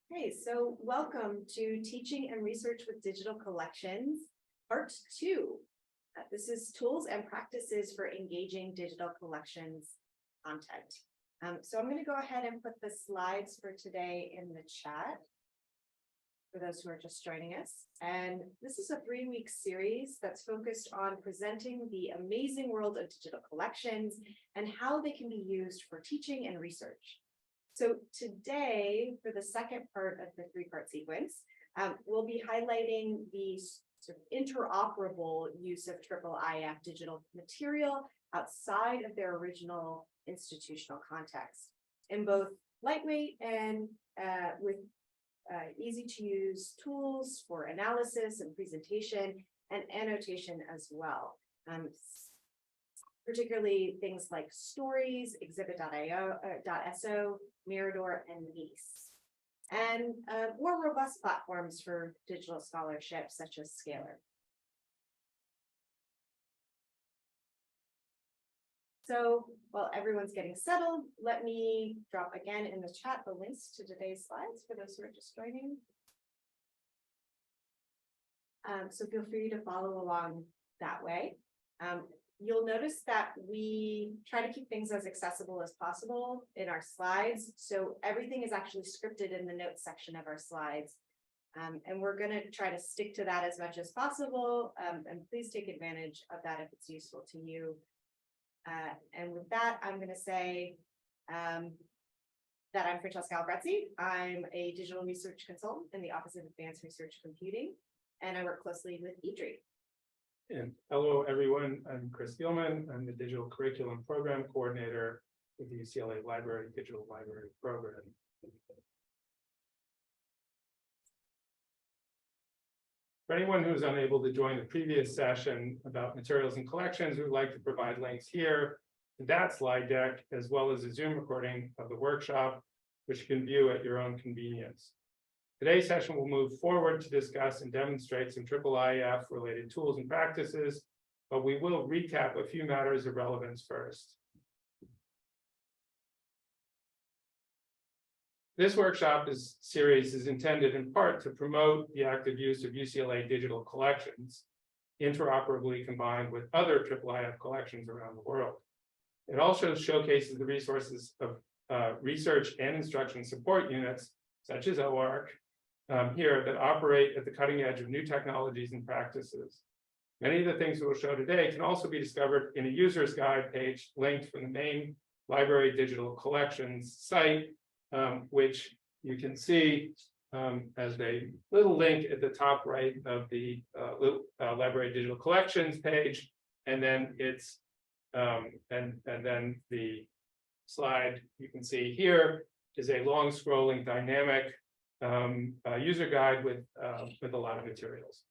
Hey, so welcome to Teaching and Research with Digital Collections, Part 2. This is tools and practices for engaging digital collections content. So I'm going to go ahead and put the slides for today in the chat for those who are just joining us. And this is a 3-week series that's focused on presenting the amazing world of digital collections and how they can be used for teaching and research. So today, for the second part of the 3-part sequence, we'll be highlighting the sort of interoperable use of IIIF digital material outside of their original institutional context in both lightweight and with easy-to-use tools for analysis and presentation and annotation as well. Particularly things like stories, Exhibit.so, Mirador, and Nice, and more robust platforms for digital scholarship such as Scalar. So while everyone's getting settled, let me drop again in the chat the links to today's slides for those who are just joining. So feel free to follow along that way. You'll notice that we try to keep things as accessible as possible in our slides. So everything is actually scripted in the notes section of our slides. And we're going to try to stick to that as much as possible. And please take advantage of that if it's useful to you. And with that, I'm going to say that I'm Francesca Albrezzi. I'm a digital research consultant in the Office of Advanced Research Computing, and I work closely with Idri. And hello, everyone. I'm Chris Gilman. I'm the Digital Curriculum Program Coordinator with the UCLA Digital Library Program. For anyone who's unable to join the previous session about materials and collections, we would like to provide links here to that slide deck, as well as a Zoom recording of the workshop, which you can view at your own convenience. Today's session will move forward to discuss and demonstrate some IIIF related tools and practices, but we will recap a few matters of relevance first. This workshop series is intended in part to promote the active use of UCLA digital collections, interoperably combined with other IIIF collections around the world. It also showcases the resources of research and instruction support units, such as OARC, here that operate at the cutting edge of new technologies and practices. Many of the things we will show today can also be discovered in a user's guide page linked from the main library digital collections site, which you can see as a little link at the top right of the library digital collections page, and then it's and then the slide you can see here is a long scrolling dynamic user guide with a lot of materials.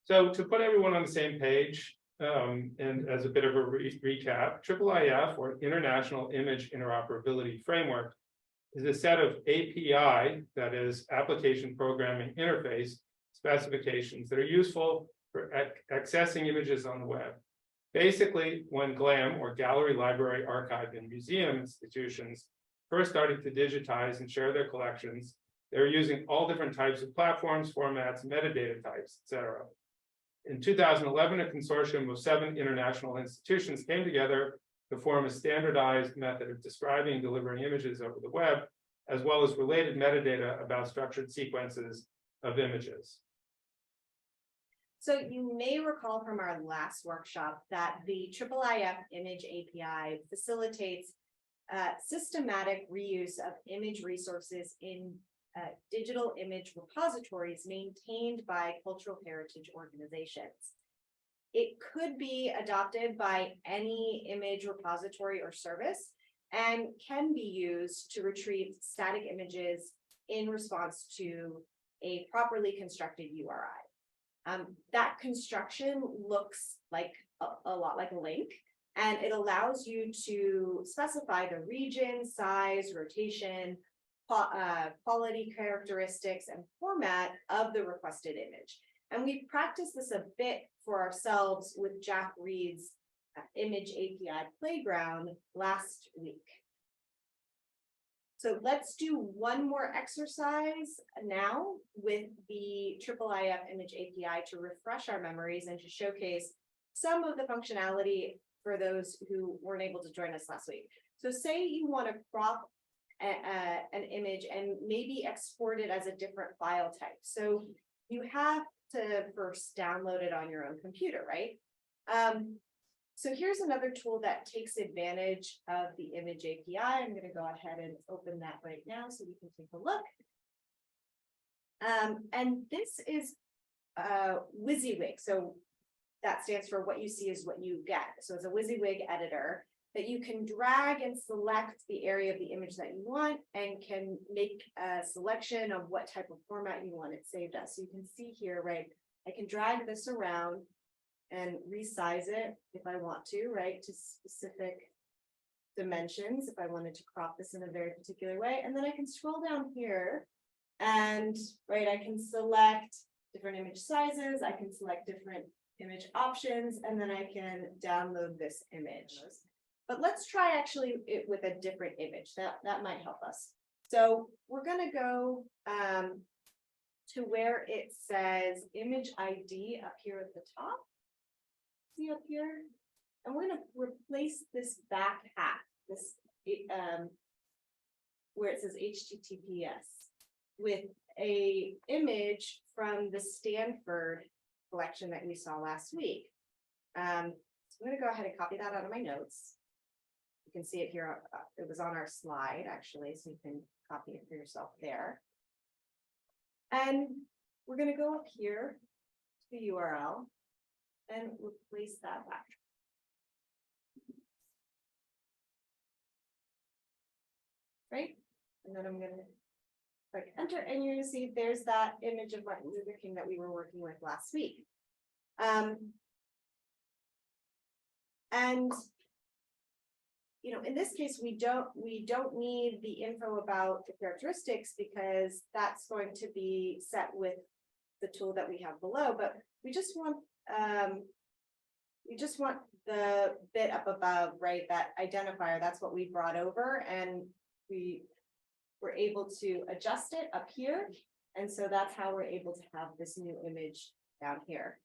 So to put everyone on the same page, and as a bit of a recap, IIIF, or International Image Interoperability Framework, is a set of API, that is Application Programming Interface, specifications that are useful for accessing images on the web. Basically, when GLAM, or Gallery, Library, Archive, and Museum institutions first started to digitize and share their collections, they were using all different types of platforms, formats, metadata types, etc. In 2011, a consortium of 7 international institutions came together to form a standardized method of describing and delivering images over the web, as well as related metadata about structured sequences of images. So you may recall from our last workshop that the IIIF Image API facilitates systematic reuse of image resources in digital image repositories maintained by cultural heritage organizations. It could be adopted by any image repository or service and can be used to retrieve static images in response to a properly constructed URI. That construction looks like a lot like a link, and it allows you to specify the region, size, rotation, quality characteristics, and format of the requested image. And we've practiced this a bit for ourselves with Jack Reed's Image API Playground last week. So let's do one more exercise now with the IIIF Image API to refresh our memories and to showcase some of the functionality for those who weren't able to join us last week. So say you want to crop an image and maybe export it as a different file type. So you have to first download it on your own computer, right? So here's another tool that takes advantage of the Image API. I'm going to go ahead and open that right now so we can take a look. And this is WYSIWYG. So that stands for what you see is what you get. So it's a WYSIWYG editor that you can drag and select the area of the image that you want and can make a selection of what type of format you want it saved as. So you can see here, right? I can drag this around and resize it if I want to, right, to specific dimensions, if I wanted to crop this in a very particular way. And then I can scroll down here and, right, I can select different image sizes, I can select different image options, and then I can download this image. But let's try actually it with a different image. That might help us. So we're going to go to where it says image ID up here at the top. See up here? And we're going to replace this back half, this where it says HTTPS, with a image from the Stanford collection that we saw last week. So I'm going to go ahead and copy that out of my notes. You can see it here. It was on our slide, actually, so you can copy it for yourself there. And we're going to go up here to the URL and replace that back. Right? And then I'm going to click enter, and you're going to see there's that image of Martin Luther King that we were working with last week. And you know, in this case, we don't need the info about the characteristics because that's going to be set with the tool that we have below. But we just want the bit up above, right? That identifier. That's what we brought over, and we were able to adjust it up here, and so that's how we're able to have this new image down here.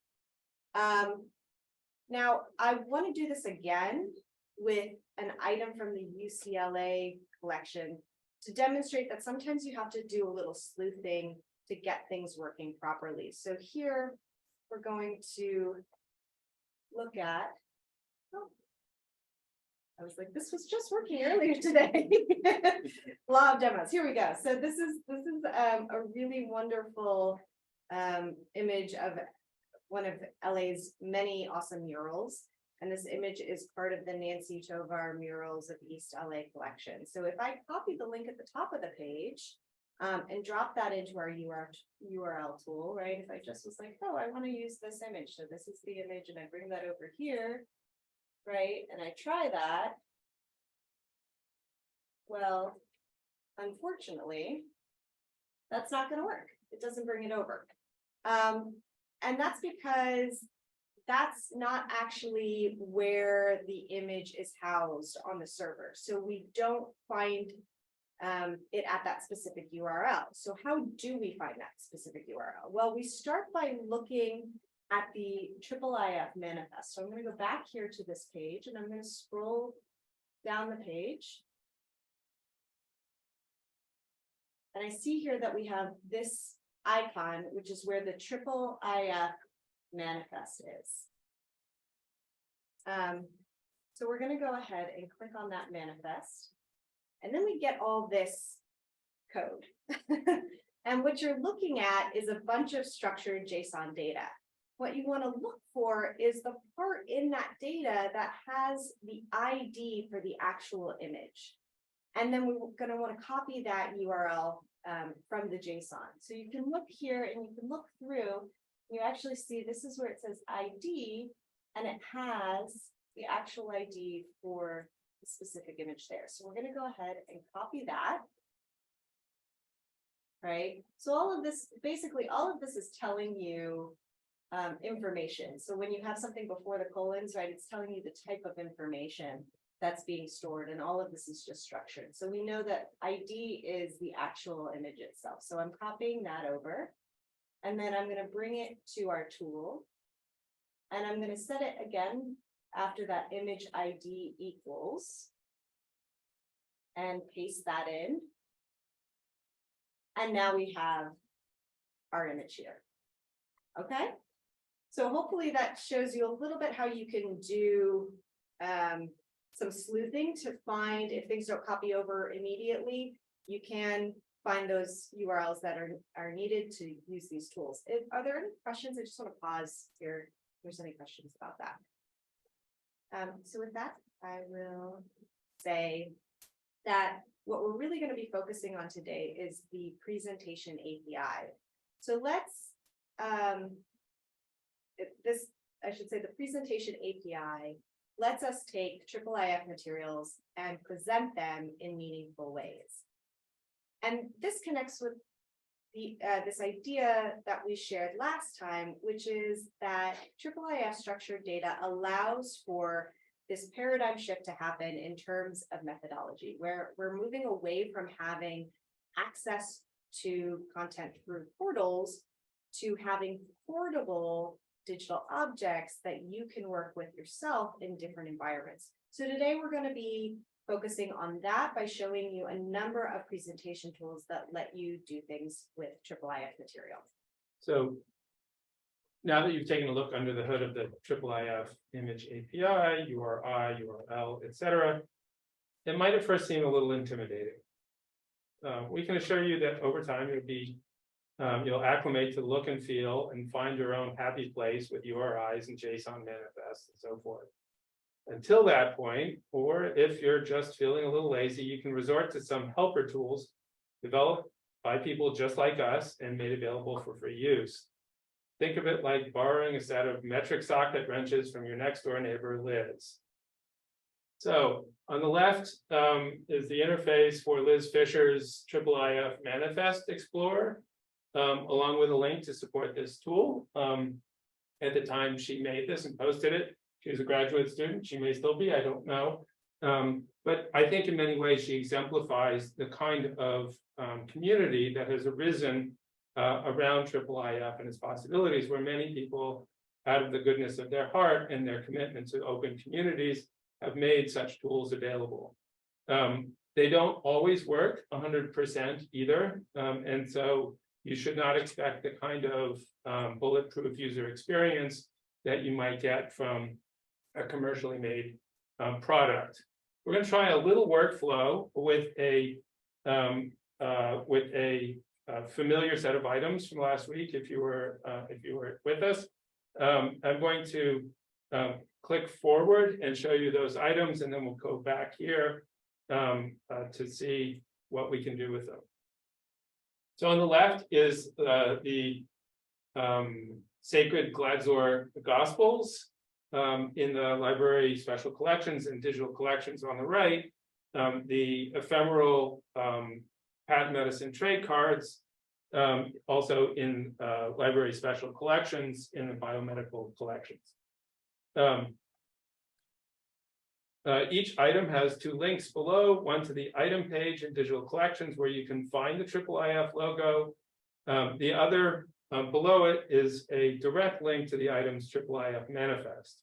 Now I want to do this again with an item from the UCLA collection to demonstrate that sometimes you have to do a little sleuthing to get things working properly. So here we're going to look at, oh, I was like, this was just working earlier today. Law of demos. Here we go. So this is a really wonderful image of one of LA's many awesome murals. And this image is part of the Nancy Tovar Murals of East LA collection. So if I copy the link at the top of the page and drop that into our URL tool, right? If I just was like, oh, I want to use this image. So this is the image, and I bring that over here, right? And I try that. Well, unfortunately, that's not going to work. It doesn't bring it over. And that's because that's not actually where the image is housed on the server. So we don't find it at that specific URL. So how do we find that specific URL? Well, we start by looking at the IIIF manifest. So I'm going to go back here to this page, and I'm going to scroll down the page. And I see here that we have this icon, which is where the IIIF manifest is. So we're going to go ahead and click on that manifest, and then we get all this code. And what you're looking at is a bunch of structured JSON data. What you want to look for is the part in that data that has the ID for the actual image. And then we're going to want to copy that URL from the JSON. So you can look here and you can look through. You actually see this is where it says ID, and it has the actual ID for the specific image there. So we're going to go ahead and copy that. Right. So all of this, basically all of this is telling you information. So when you have something before the colons, right, it's telling you the type of information that's being stored, and all of this is just structured. So we know that ID is the actual image itself. So I'm copying that over, and then I'm going to bring it to our tool, and I'm going to set it again after that image ID equals, and paste that in. And now we have our image here. Okay, so hopefully that shows you a little bit how you can do some sleuthing to find if things don't copy over immediately. You can find those URLs that are needed to use these tools. Are there any questions? I just want to pause here if there's any questions about that. So with that, I will say that what we're really going to be focusing on today is the presentation API. So let's the presentation API lets us take IIIF materials and present them in meaningful ways. And this connects with the this idea that we shared last time, which is that IIIF structured data allows for this paradigm shift to happen in terms of methodology, where we're moving away from having access to content through portals to having portable digital objects that you can work with yourself in different environments. So today we're going to be focusing on that by showing you a number of presentation tools that let you do things with IIIF material. So now that you've taken a look under the hood of the IIIF image API, URI, URL, etc., it might at first seem a little intimidating. We can assure you that over time you'll acclimate to the look and feel and find your own happy place with URIs and JSON manifests and so forth. Until that point, or if you're just feeling a little lazy, you can resort to some helper tools developed by people just like us and made available for free use. Think of it like borrowing a set of metric socket wrenches from your next door neighbor, Liz. So on the left is the interface for Liz Fisher's IIIF Manifest Explorer, along with a link to support this tool. At the time she made this and posted it, she was a graduate student. She may still be, I don't know. But I think in many ways she exemplifies the kind of community that has arisen around IIIF and its possibilities, where many people, out of the goodness of their heart and their commitment to open communities, have made such tools available. They don't always work 100% either, and so you should not expect the kind of bulletproof user experience that you might get from a commercially made product. We're going to try a little workflow with a familiar set of items from last week. If you were with us, I'm going to click forward and show you those items, and then we'll go back here to see what we can do with them. So on the left is the sacred Gladzor Gospels in the library special collections and digital collections on the right, the ephemeral patent medicine trade cards, also in library special collections in the biomedical collections. Each item has two links below, one to the item page in digital collections where you can find the IIIF logo. The other below it is a direct link to the item's IIIF manifest.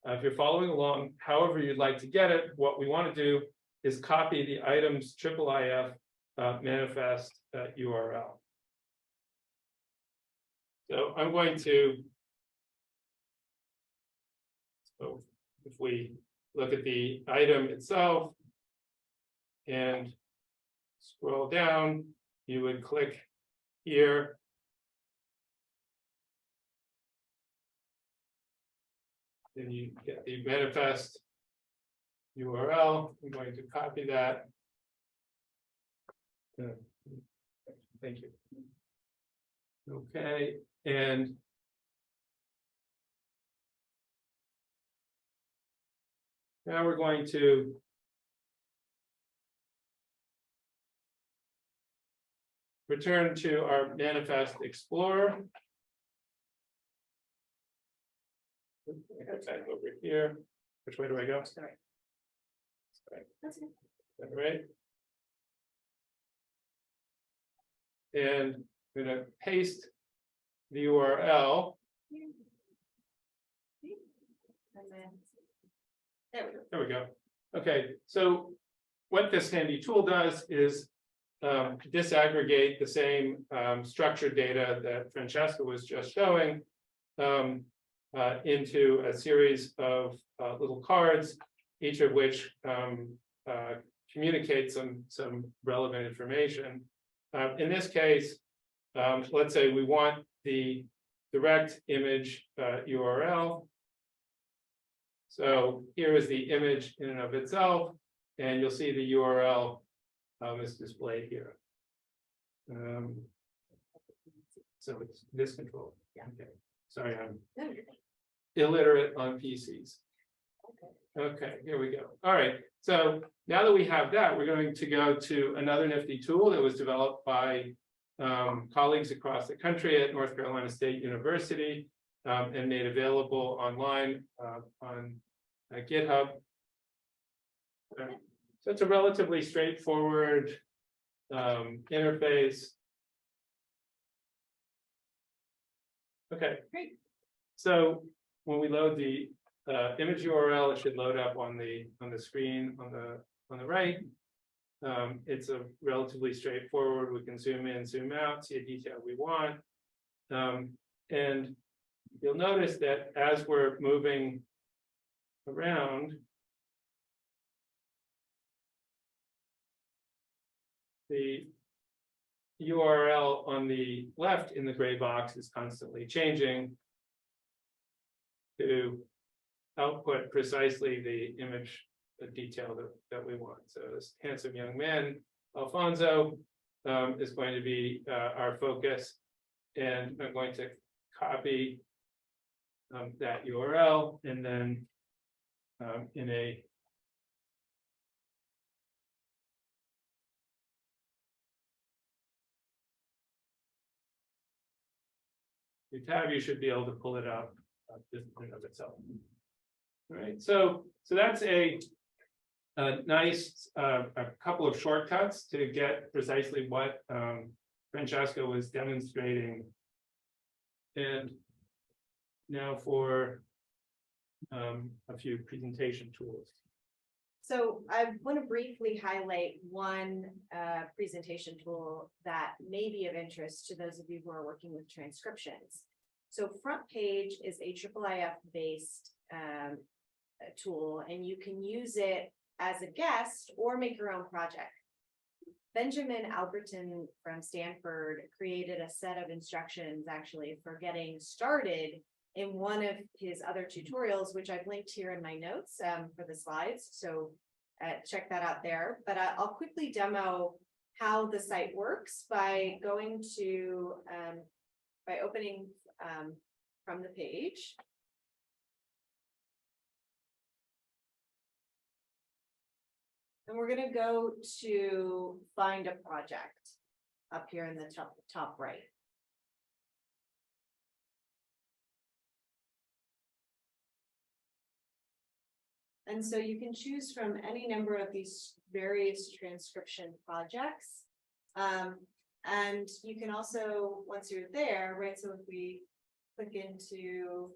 If you're following along, however you'd like to get it, what we want to do is copy the item's IIIF manifest URL. So I'm going to, so if we look at the item itself and scroll down, you would click here. Then you get the manifest URL. I'm going to copy that. Thank you. Okay, and now we're going to return to our Manifest Explorer. Okay, over here. Which way do I go? Sorry. Sorry. That's it. Is that right? And I'm going to paste the URL. And then, there we go. There we go. Okay, so what this handy tool does is disaggregate the same structured data that Francesca was just showing into a series of little cards, each of which communicate some relevant information. In this case, let's say we want the direct image URL. So here is the image in and of itself, and you'll see the URL is displayed here. So it's this control. Yeah. Okay. Sorry, I'm No, you're good. illiterate on PCs. Okay, here we go. All right. So now that we have that, we're going to go to another nifty tool that was developed by colleagues across the country at North Carolina State University and made available online on GitHub. So it's a relatively straightforward interface. Okay, Great. So when we load the image URL, it should load up on the screen on the right. It's a relatively straightforward. We can zoom in, zoom out, see a detail we want, and you'll notice that as we're moving around, the URL on the left in the gray box is constantly changing to output precisely the image detail that we want. So this handsome young man, Alfonso, is going to be our focus. And I'm going to copy that URL and then in a tab, you should be able to pull it up just in and of itself. All right, so that's a nice a couple of shortcuts to get precisely what Francesca was demonstrating. And now for a few presentation tools. So I want to briefly highlight one presentation tool that may be of interest to those of you who are working with transcriptions. So Front Page is a IIIF-based tool, and you can use it as a guest or make your own project. Benjamin Alberton from Stanford created a set of instructions actually for getting started in one of his other tutorials, which I've linked here in my notes for the slides. So check that out there. But I'll quickly demo how the site works by going to, by opening from the page. And we're going to go to find a project up here in the top right. And so you can choose from any number of these various transcription projects. And you can also, once you're there, right, so if we click into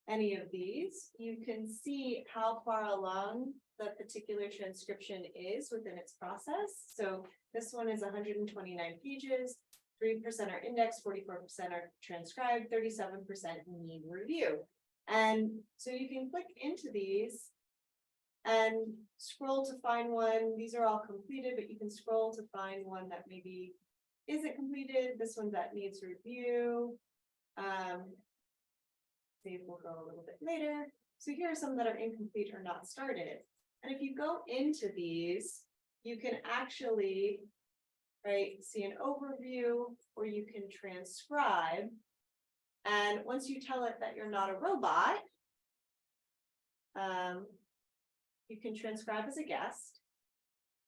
any of these, you can see how far along the particular transcription is within its process. So this one is 129 pages, 3% are indexed, 44% are transcribed, 37% need review. And so you can click into these and scroll to find one. These are all completed, but you can scroll to find one that maybe isn't completed. This one that needs review. See if we'll go a little bit later. So here are some that are incomplete or not started. And if you go into these, you can actually, right, see an overview, or you can transcribe. And once you tell it that you're not a robot, you can transcribe as a guest.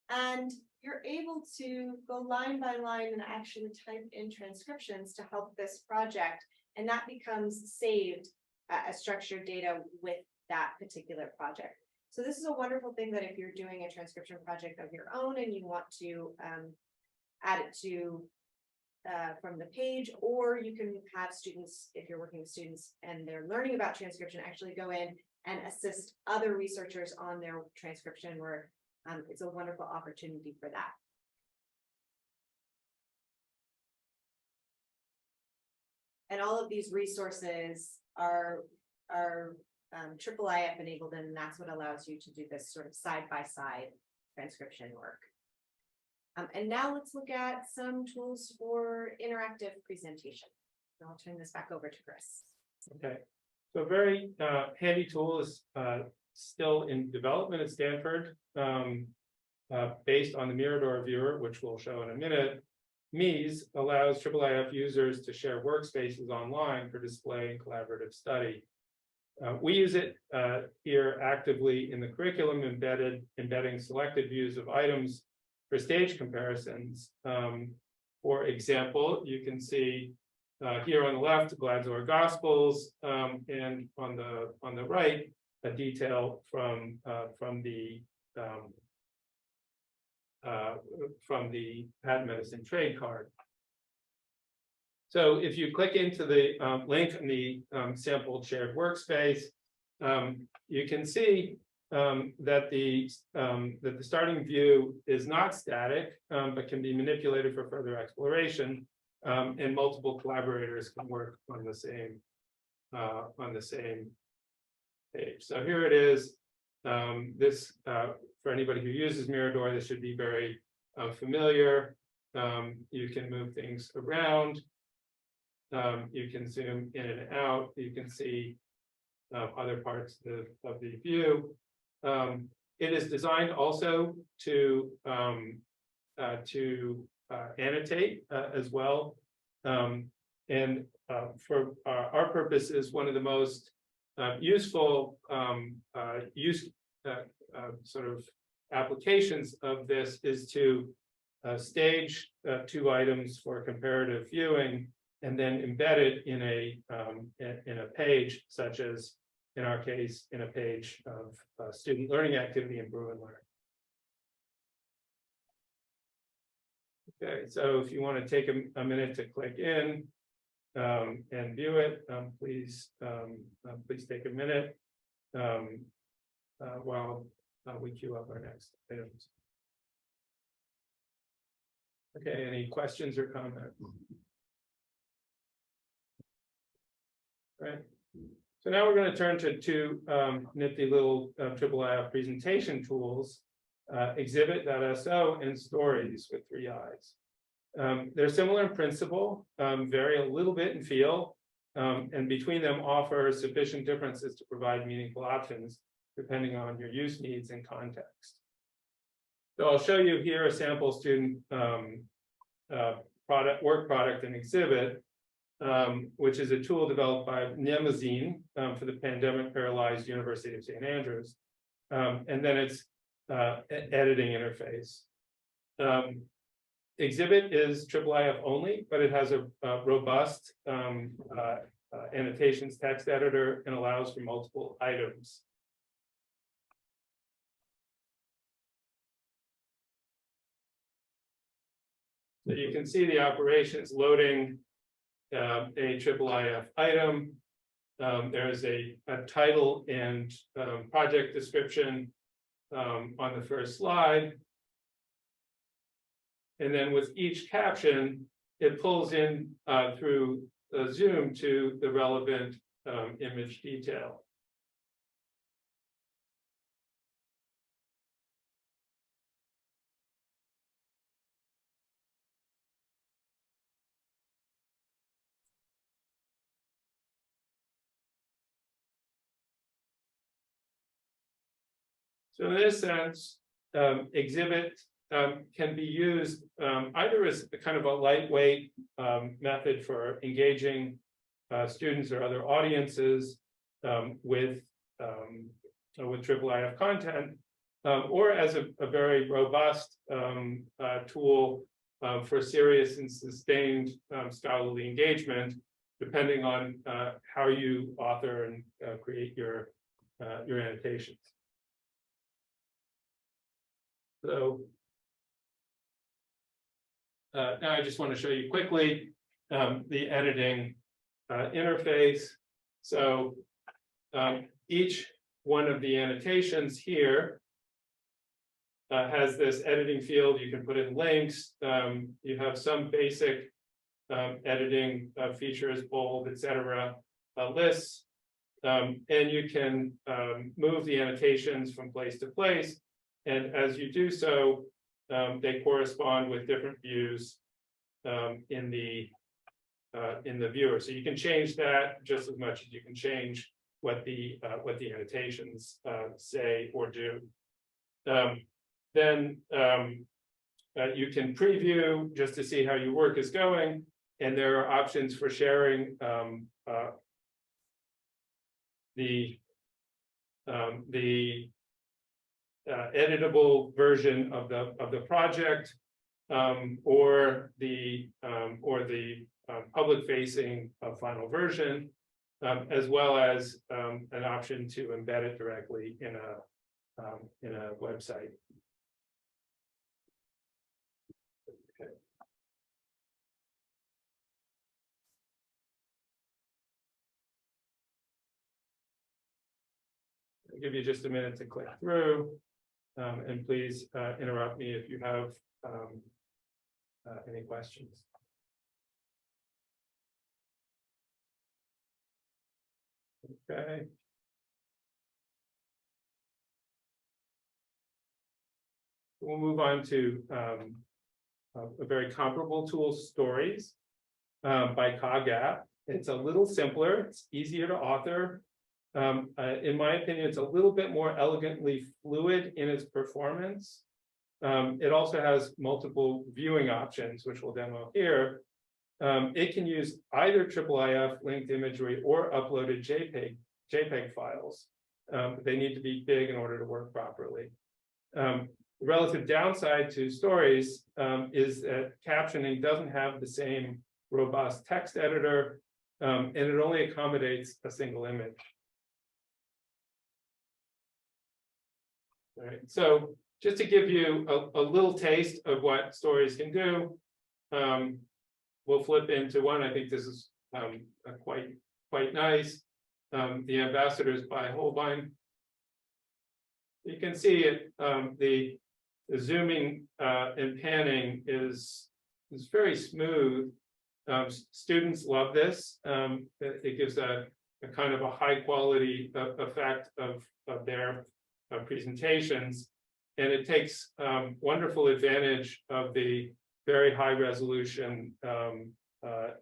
And you're able to go line by line and actually type in transcriptions to help this project. And that becomes saved structured data with that particular project. So this is a wonderful thing that if you're doing a transcription project of your own and you want to add it to from the page, or you can have students, if you're working with students and they're learning about transcription, actually go in and assist other researchers on their transcription work. It's a wonderful opportunity for that. And all of these resources are IIIF enabled, and that's what allows you to do this sort of side-by-side transcription work. And now let's look at some tools for interactive presentation. And I'll turn this back over to Chris. Okay, so a very handy tool is still in development at Stanford, based on the Mirador viewer, which we'll show in a minute. MEES allows IIIF users to share workspaces online for display and collaborative study. We use it here actively in the curriculum, embedding selected views of items for stage comparisons. For example, you can see here on the left, Glad's Gospels, and on the right, a detail from the patent medicine trade card. So if you click into the link in the sampled shared workspace, you can see that the starting view is not static, but can be manipulated for further exploration, and multiple collaborators can work on the same page. So here it is. This for anybody who uses Mirador, this should be very familiar. You can move things around. You can zoom in and out. You can see other parts of the view. It is designed also to annotate as well. And for our purposes, one of the most useful sort of applications of this is to stage two items for comparative viewing and then embed it in a page, such as in our case, in a page of student learning activity in Brew and Learn. Okay, so if you want to take a minute to click in and view it, please take a minute while we queue up our next items. Okay, any questions or comments? Right. So now we're going to turn to two nifty little IIIF presentation tools, Exhibit.so and Stories with 3 eyes. They're similar in principle, vary a little bit in feel, and between them offer sufficient differences to provide meaningful options depending on your use needs and context. So I'll show you here a sample student work product and exhibit, which is a tool developed by Nemazine for the pandemic paralyzed University of St. Andrews. And then it's editing interface. Exhibit is IIIF only, but it has a robust annotations text editor and allows for multiple items. So you can see the operations loading a IIIF item. There's a title and project description on the first slide. And then with each caption, it pulls in through Zoom to the relevant image detail. So in this sense, Exhibit can be used either as a kind of a lightweight method for engaging students or other audiences with IIIF content, or as a very robust tool for serious and sustained scholarly engagement depending on how you author and create your annotations. So now I just want to show you quickly the editing interface. So each one of the annotations here has this editing field. You can put in links. You have some basic editing features, bold, etc., lists, and you can move the annotations from place to place. And as you do so, they correspond with different views in the viewer. So you can change that just as much as you can change what the annotations say or do. Then you can preview just to see how your work is going, and there are options for sharing the editable version of the project, or the public-facing final version, as well as an option to embed it directly in a website. Okay. I'll give you just a minute to click through, and please interrupt me if you have any questions. Okay. We'll move on to a very comparable tool, Stories, by CogApp. It's a little simpler. It's easier to author. In my opinion, it's a little bit more elegantly fluid in its performance. It also has multiple viewing options, which we'll demo here. It can use either IIIF linked imagery or uploaded JPEG files. They need to be big in order to work properly. The relative downside to Stories is that captioning doesn't have the same robust text editor, and it only accommodates a single image. All right, so just to give you a little taste of what Stories can do, we'll flip into one. I think this is quite nice. The Ambassadors by Holbein. You can see it. The zooming and panning is very smooth. Students love this. It gives a kind of a high quality effect of their presentations, and it takes wonderful advantage of the very high resolution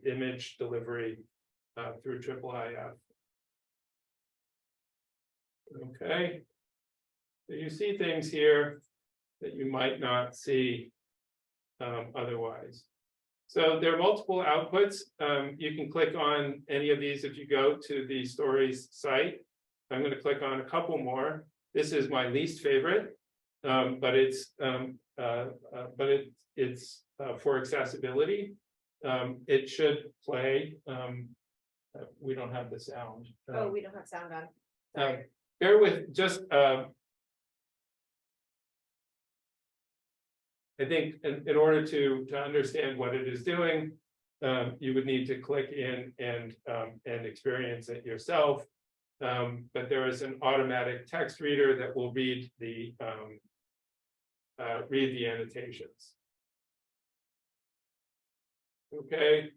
image delivery through IIIF. Okay, so you see things here that you might not see otherwise. So there are multiple outputs. You can click on any of these if you go to the Stories site. I'm going to click on a couple more. This is my least favorite, but it's for accessibility. It should play. We don't have the sound. Oh, we don't have sound on. Sorry. Bear with just. I think in order to understand what it is doing, you would need to click in and experience it yourself. But there is an automatic text reader that will read the annotations. Okay,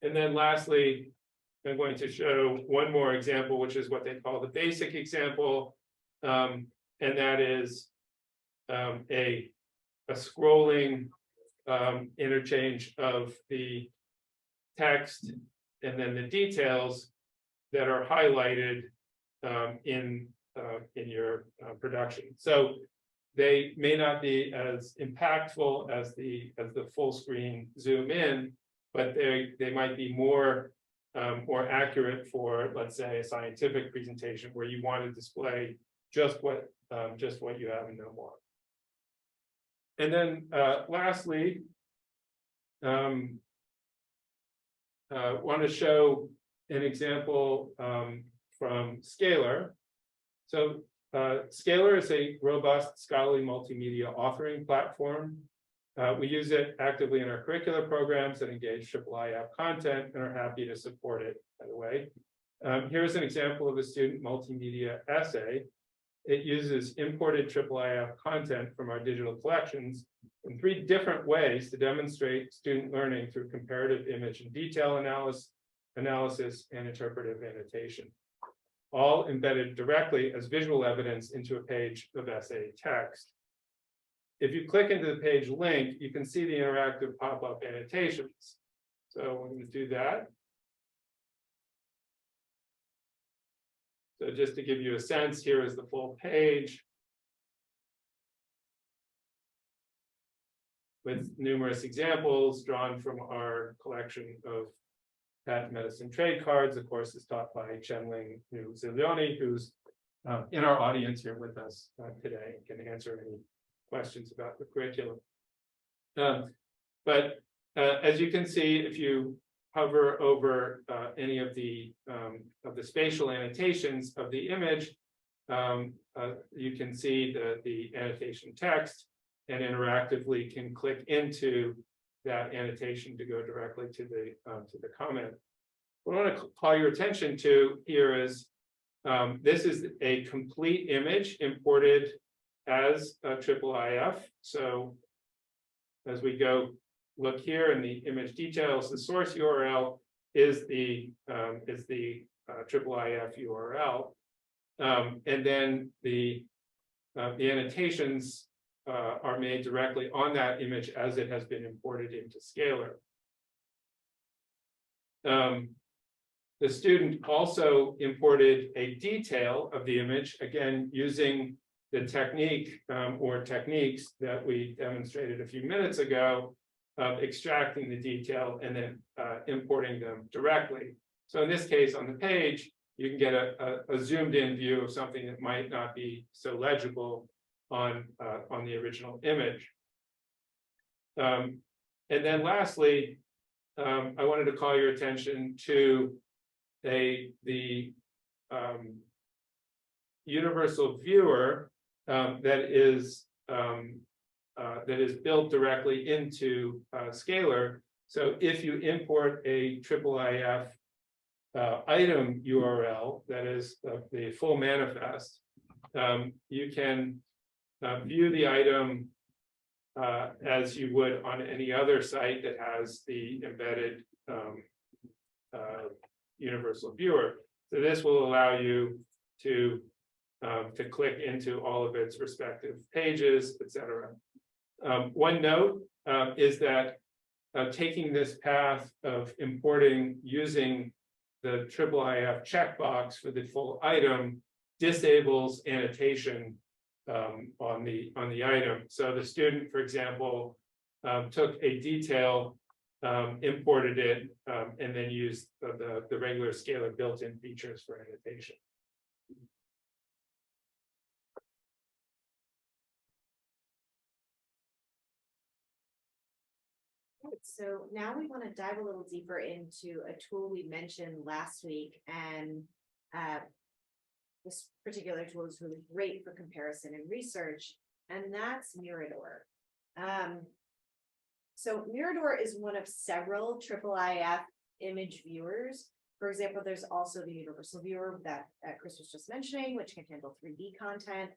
and then lastly, I'm going to show one more example, which is what they call the basic example, and that is a scrolling interchange of the text and then the details that are highlighted in your production. So they may not be as impactful as the full screen zoom in, but they might be more accurate for, let's say, a scientific presentation where you want to display just what you have and no more. And then lastly, want to show an example from Scalar. So Scalar is a robust scholarly multimedia authoring platform. We use it actively in our curricular programs that engage IIIF content and are happy to support it, by the way. Here's an example of a student multimedia essay. It uses imported IIIF content from our digital collections in 3 different ways to demonstrate student learning through comparative image and detail analysis and interpretive annotation, all embedded directly as visual evidence into a page of essay text. If you click into the page link, you can see the interactive pop-up annotations. So we're going to do that. So just to give you a sense, here is the full page with numerous examples drawn from our collection of patent medicine trade cards. Of course, is taught by Chenling Zilioni, who's in our audience here with us today and can answer any questions about the curriculum. But as you can see, if you hover over any of the spatial annotations of the image, you can see the annotation text and interactively can click into that annotation to go directly to the comment. What I want to call your attention to here is this is a complete image imported as a IIIF. So as we go look here in the image details, the source URL is the IIIF URL, and then the annotations are made directly on that image as it has been imported into Scalar. The student also imported a detail of the image, again using the technique or techniques that we demonstrated a few minutes ago of extracting the detail and then importing them directly. So in this case, on the page, you can get a zoomed in view of something that might not be so legible on the original image. And then lastly, I wanted to call your attention to the universal viewer that is built directly into Scalar. So if you import a IIIF item URL, that is the full manifest, you can view the item as you would on any other site that has the embedded universal viewer. So this will allow you to click into all of its respective pages, etc. One note is that taking this path of importing using the IIIF checkbox for the full item disables annotation on the item. So the student, for example, took a detail, imported it, and then used the regular Scalar built-in features for annotation. So now we want to dive a little deeper into a tool we mentioned last week, and this particular tool is really great for comparison and research, and that's Mirador. So Mirador is one of several IIIF image viewers. For example, there's also the universal viewer that Chris was just mentioning, which can handle 3D content,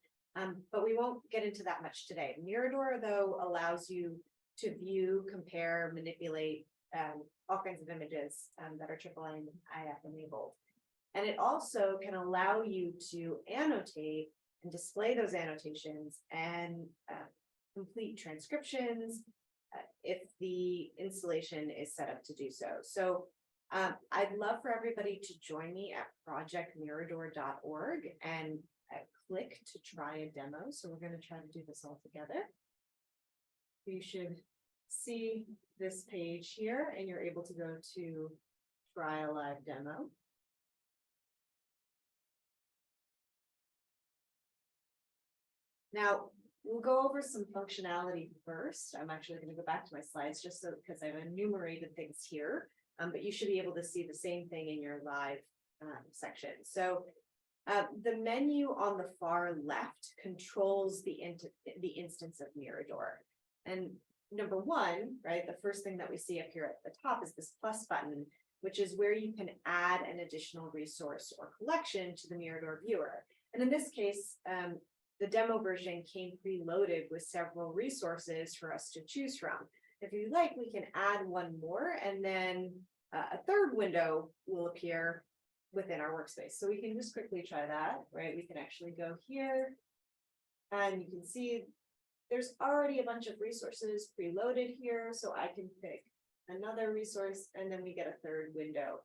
but we won't get into that much today. Mirador, though, allows you to view, compare, manipulate all kinds of images that are IIIF enabled. And it also can allow you to annotate and display those annotations and complete transcriptions if the installation is set up to do so. So I'd love for everybody to join me at projectmirador.org and click to try a demo. So we're going to try to do this all together. You should see this page here, and you're able to go to try a live demo. Now, we'll go over some functionality first. I'm actually going to go back to my slides just so because I've enumerated things here. but you should be able to see the same thing in your live section. So the menu on the far left controls the instance of Mirador. And number one, right, the first thing that we see up here at the top is this plus button, which is where you can add an additional resource or collection to the Mirador viewer. And in this case, the demo version came preloaded with several resources for us to choose from. If you like, we can add one more, and then a third window will appear within our workspace. So we can just quickly try that, right? We can actually go here, and you can see there's already a bunch of resources preloaded here. So I can pick another resource, and then we get a third window.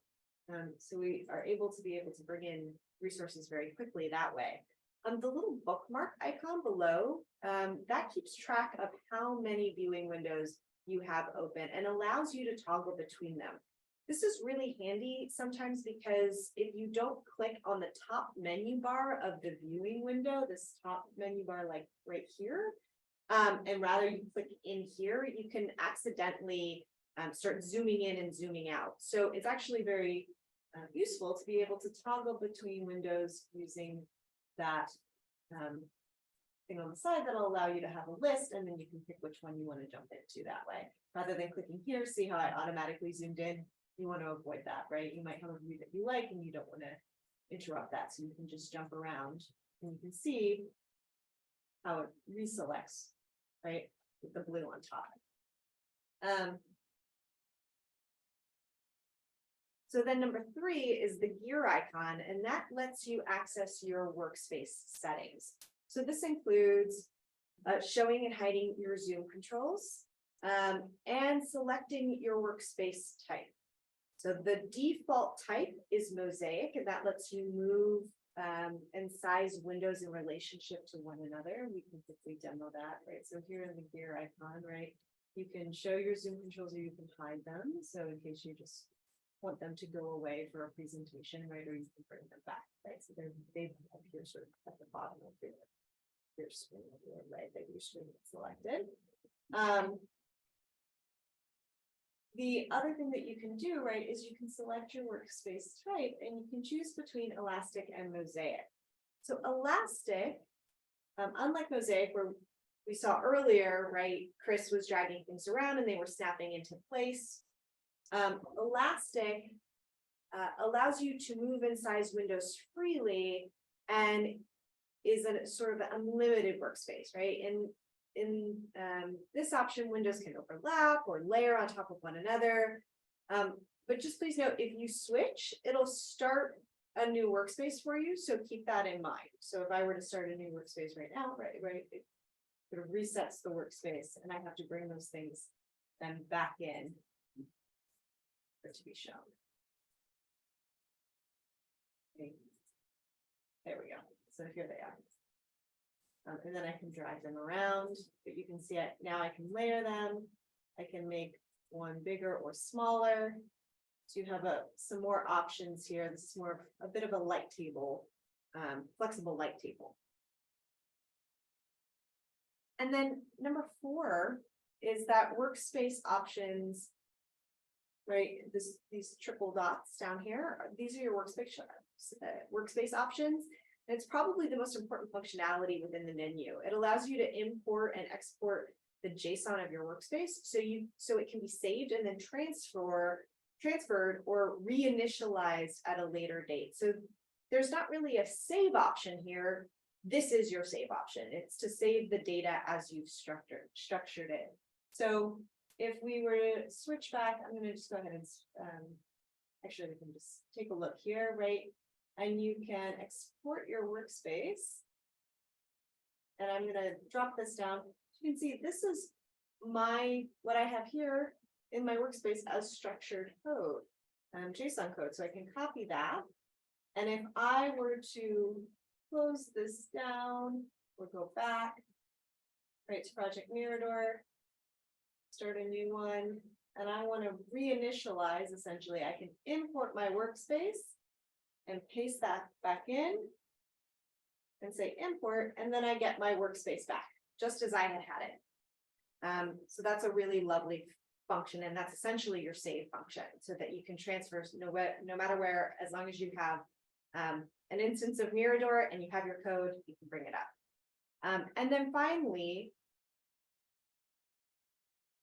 So we are able to bring in resources very quickly that way. The little bookmark icon below, that keeps track of how many viewing windows you have open and allows you to toggle between them. This is really handy sometimes because if you don't click on the top menu bar of the viewing window, this top menu bar like right here, and rather you click in here, you can accidentally start zooming in and zooming out. So it's actually very useful to be able to toggle between windows using that thing on the side that'll allow you to have a list, and then you can pick which one you want to jump into that way. Rather than clicking here, see how I automatically zoomed in? You want to avoid that, right? You might have a view that you like and you don't want to interrupt that. So you can just jump around and you can see how it reselects, right? With the blue on top. So then number 3 is the gear icon, and that lets you access your workspace settings. So this includes showing and hiding your zoom controls and selecting your workspace type. So the default type is mosaic, and that lets you move and size windows in relationship to one another. We can quickly demo that, right? So here in the gear icon, right, you can show your zoom controls or you can hide them. So in case you just want them to go away for a presentation, right, or you can bring them back, right? So they appear sort of at the bottom of your screen, right, that your screen is selected. The other thing that you can do, right, is you can select your workspace type and you can choose between elastic and mosaic. So elastic, unlike mosaic, where we saw earlier, right, Chris was dragging things around and they were snapping into place. Elastic allows you to move and size windows freely and is a sort of unlimited workspace, right? In this option, windows can overlap or layer on top of one another. But just please note, if you switch, it'll start a new workspace for you. So keep that in mind. So if I were to start a new workspace right now, right, it sort of resets the workspace and I have to bring those things then back in for it to be shown. Okay. There we go. So here they are. And then I can drag them around, but you can see it now. I can layer them. I can make one bigger or smaller. So you have some more options here. This is more of a bit of a light table, flexible light table. And then number 4 is that workspace options, right? These triple dots down here, these are your workspace options. And it's probably the most important functionality within the menu. It allows you to import and export the JSON of your workspace so it can be saved and then transferred or reinitialized at a later date. So there's not really a save option here. This is your save option. It's to save the data as you've structured it. So if we were to switch back, I'm going to just go ahead and actually we can just take a look here, right? And you can export your workspace. And I'm going to drop this down. You can see this is what I have here in my workspace as structured code, JSON code. So I can copy that. And if I were to close this down or go back, right, to Project Mirador, start a new one, and I want to reinitialize, essentially, I can import my workspace and paste that back in and say import, and then I get my workspace back just as I had it. So that's a really lovely function, and that's essentially your save function, so that you can transfer no matter where, as long as you have an instance of Mirador and you have your code, you can bring it up. And then finally,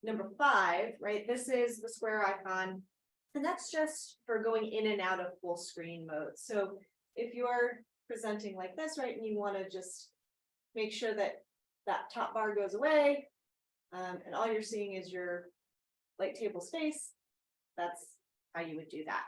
number 5, right? This is the square icon, and that's just for going in and out of full screen mode. So if you're presenting like this, right, and you want to just make sure that that top bar goes away, and all you're seeing is your light table space, that's how you would do that.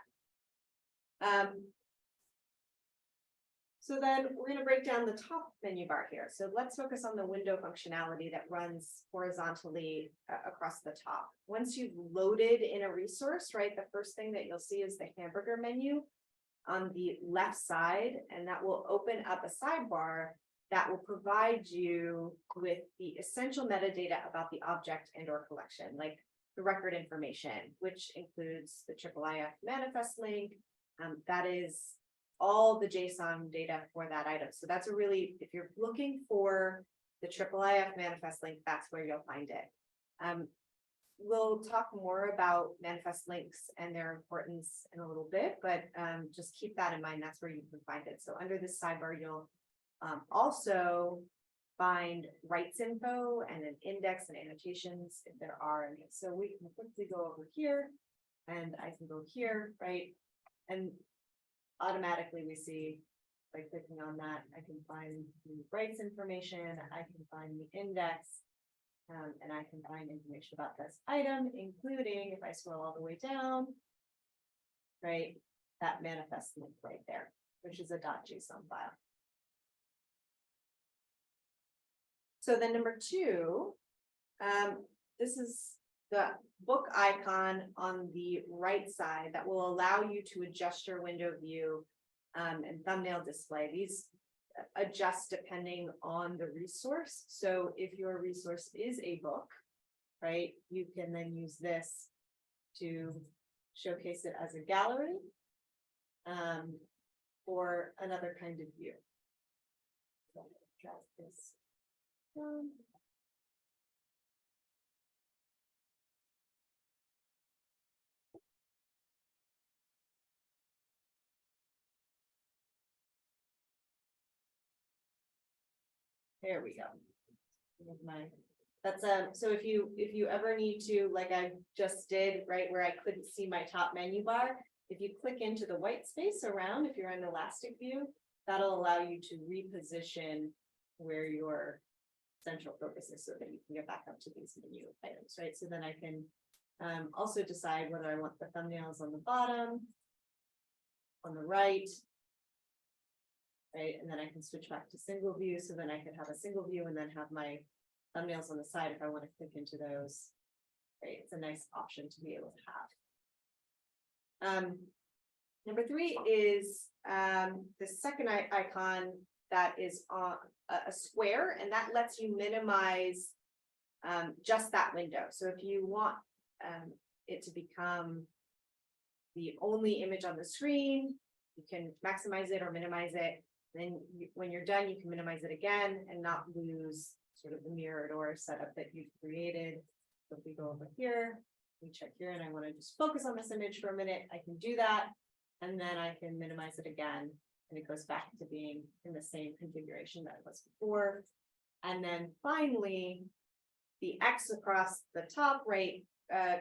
So then we're going to break down the top menu bar here. So let's focus on the window functionality that runs horizontally across the top. Once you've loaded in a resource, right, the first thing that you'll see is the hamburger menu on the left side, and that will open up a sidebar that will provide you with the essential metadata about the object and or collection, like the record information, which includes the IIIF manifest link. That is all the JSON data for that item. So that's a really, if you're looking for the IIIF manifest link, that's where you'll find it. We'll talk more about manifest links and their importance in a little bit, but just keep that in mind. That's where you can find it. So under this sidebar, you'll also find rights info and an index and annotations if there are any. So we can quickly go over here, and I can go here, right? And automatically we see, by clicking on that, I can find the rights information, I can find the index, and I can find information about this item, including, if I scroll all the way down, right, that manifest link right there, which is a .json file. So then number 2, this is the book icon on the right side that will allow you to adjust your window view and thumbnail display. These adjust depending on the resource. So if your resource is a book, right, you can then use this to showcase it as a gallery or another kind of view. So drag this down. There we go. That's so if you ever need to, like I just did, right, where I couldn't see my top menu bar, if you click into the white space around, if you're in elastic view, that'll allow you to reposition where your central focus is so that you can get back up to these menu items, right? So then I can also decide whether I want the thumbnails on the bottom, on the right, right? And then I can switch back to single view. So then I could have a single view and then have my thumbnails on the side if I want to click into those, right? It's a nice option to be able to have. Number 3 is the second icon that is on a square, and that lets you minimize just that window. So if you want it to become the only image on the screen, you can maximize it or minimize it. Then when you're done, you can minimize it again and not lose sort of the Mirador setup that you've created. So if we go over here, we check here, and I want to just focus on this image for a minute, I can do that. And then I can minimize it again, and it goes back to being in the same configuration that it was before. And then finally, the X across the top right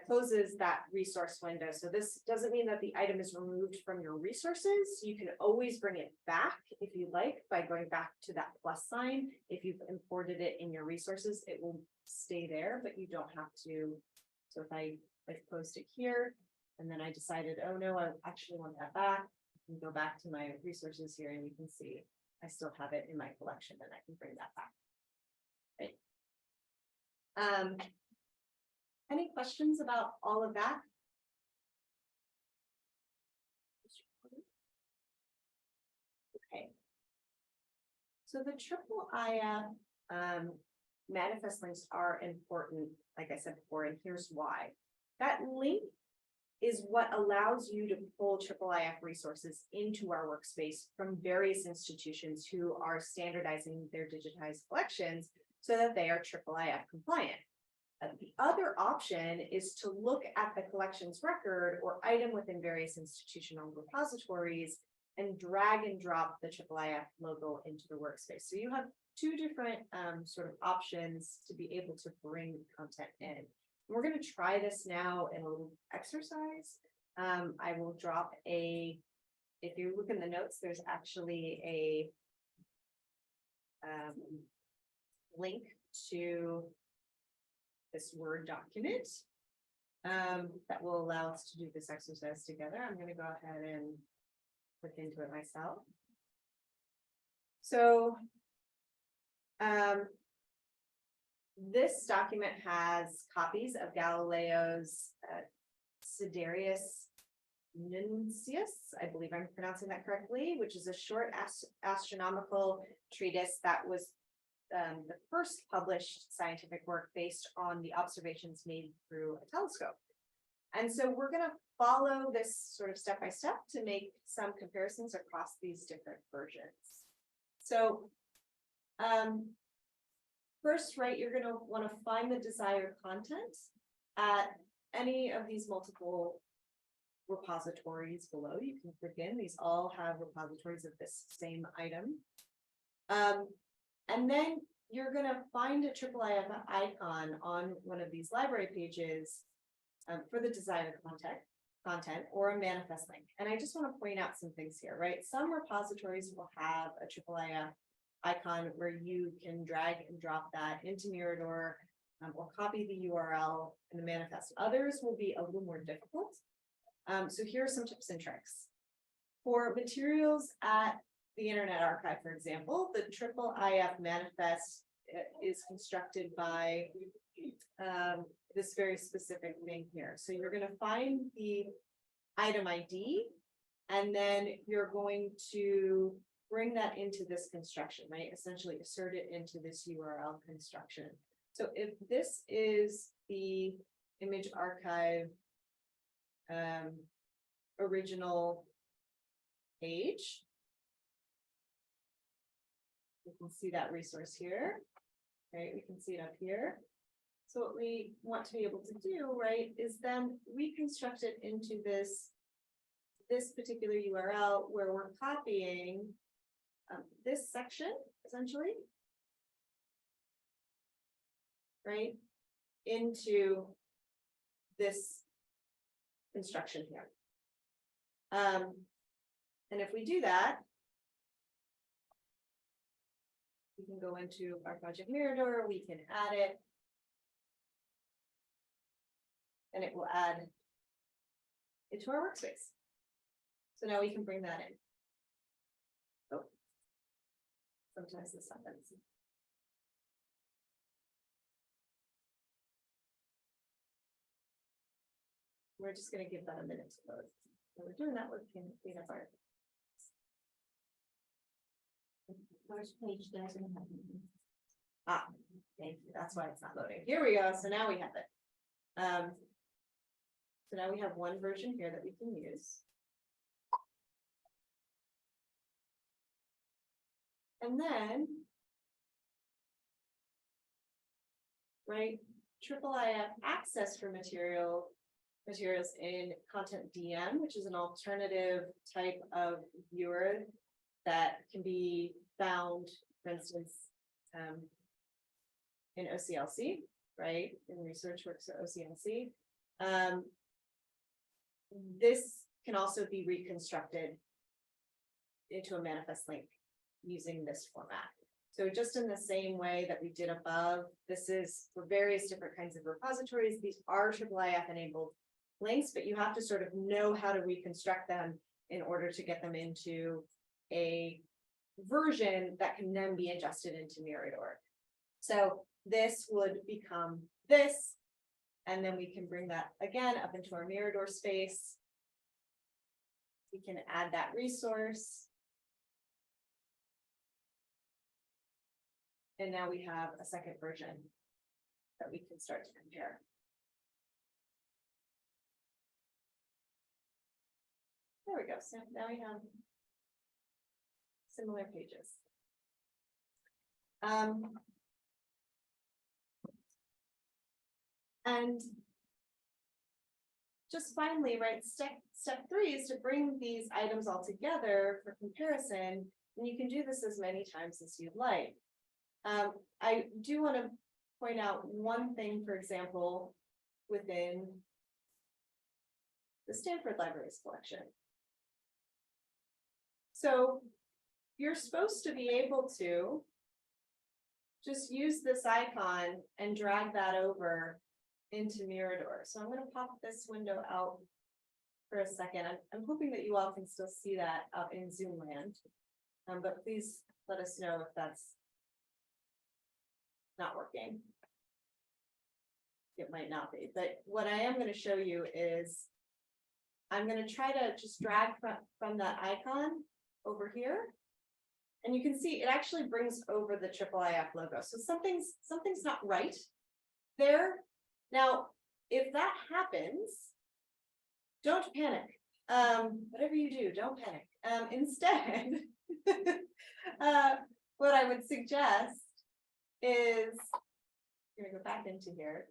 closes that resource window. So this doesn't mean that the item is removed from your resources. You can always bring it back if you like by going back to that plus sign. If you've imported it in your resources, it will stay there, but you don't have to. So if I post it here, and then I decided, oh no, I actually want that back, I can go back to my resources here, and you can see I still have it in my collection, and I can bring that back. Right. Any questions about all of that? Okay. So the IIIF manifest links are important, like I said before, and here's why. That link is what allows you to pull IIIF resources into our workspace from various institutions who are standardizing their digitized collections so that they are IIIF compliant. The other option is to look at the collections record or item within various institutional repositories and drag and drop the IIIF logo into the workspace. So you have two different sort of options to be able to bring content in. We're going to try this now in a little exercise. I will drop if you look in the notes, there's actually a link to this Word document that will allow us to do this exercise together. I'm going to go ahead and look into it myself. So this document has copies of Galileo's Sidereus Nuncius, I believe I'm pronouncing that correctly, which is a short astronomical treatise that was the first published scientific work based on the observations made through a telescope. And so we're going to follow this sort of step by step to make some comparisons across these different versions. So first, right, you're going to want to find the desired content at any of these multiple repositories below. You can click in. These all have repositories of this same item. And then you're going to find a IIIF icon on one of these library pages for the desired content or a manifest link. And I just want to point out some things here, right? Some repositories will have a IIIF icon where you can drag and drop that into Mirador or copy the URL in the manifest. Others will be a little more difficult. So here are some tips and tricks. For materials at the Internet Archive, for example, the IIIF manifest is constructed by this very specific thing here. So you're going to find the item ID, and then you're going to bring that into this construction, right? Essentially assert it into this URL construction. So if this is the image archive original page, you can see that resource here, right? We can see it up here. So what we want to be able to do, right, is then reconstruct it into this particular URL where we're copying this section, essentially, right, into this construction here. And if we do that, we can go into our project Mirador, we can add it, and it will add it to our workspace. So now we can bring that in. Oh, sometimes this happens. We're just going to give that a minute to load. So we're doing that with clean up our. First page doesn't have anything. Ah, thank you. That's why it's not loading. Here we go. So now we have it. So now we have one version here that we can use. And then, right, IIIF access for materials in Content DM, which is an alternative type of viewer that can be found, for instance, in OCLC, right, in research works at OCLC. This can also be reconstructed into a manifest link using this format. So just in the same way that we did above, this is for various different kinds of repositories. These are IIIF enabled links, but you have to sort of know how to reconstruct them in order to get them into a version that can then be adjusted into Mirador. So this would become this, and then we can bring that again up into our Mirador space. We can add that resource. And now we have a second version that we can start to compare. There we go. So now we have similar pages. And just finally, right, step 3 is to bring these items all together for comparison, and you can do this as many times as you'd like. I do want to point out one thing, for example, within the Stanford Libraries collection. So you're supposed to be able to just use this icon and drag that over into Mirador. So I'm going to pop this window out for a second. I'm hoping that you all can still see that up in Zoom land. But please let us know if that's not working. It might not be, but what I am going to show you is I'm going to try to just drag from that icon over here. And you can see it actually brings over the IIIF logo. So something's not right there. Now, if that happens, don't panic. Whatever you do, don't panic. Instead, what I would suggest is, I'm gonna go back into here.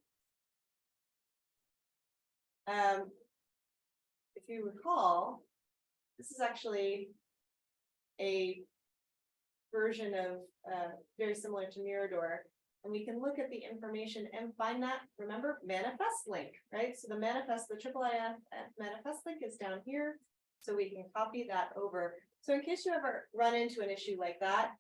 If you recall, this is actually a version of very similar to Mirador, and we can look at the information and find that, remember, manifest link, right? So the manifest, the IIIF manifest link is down here, so we can copy that over. So in case you ever run into an issue like that,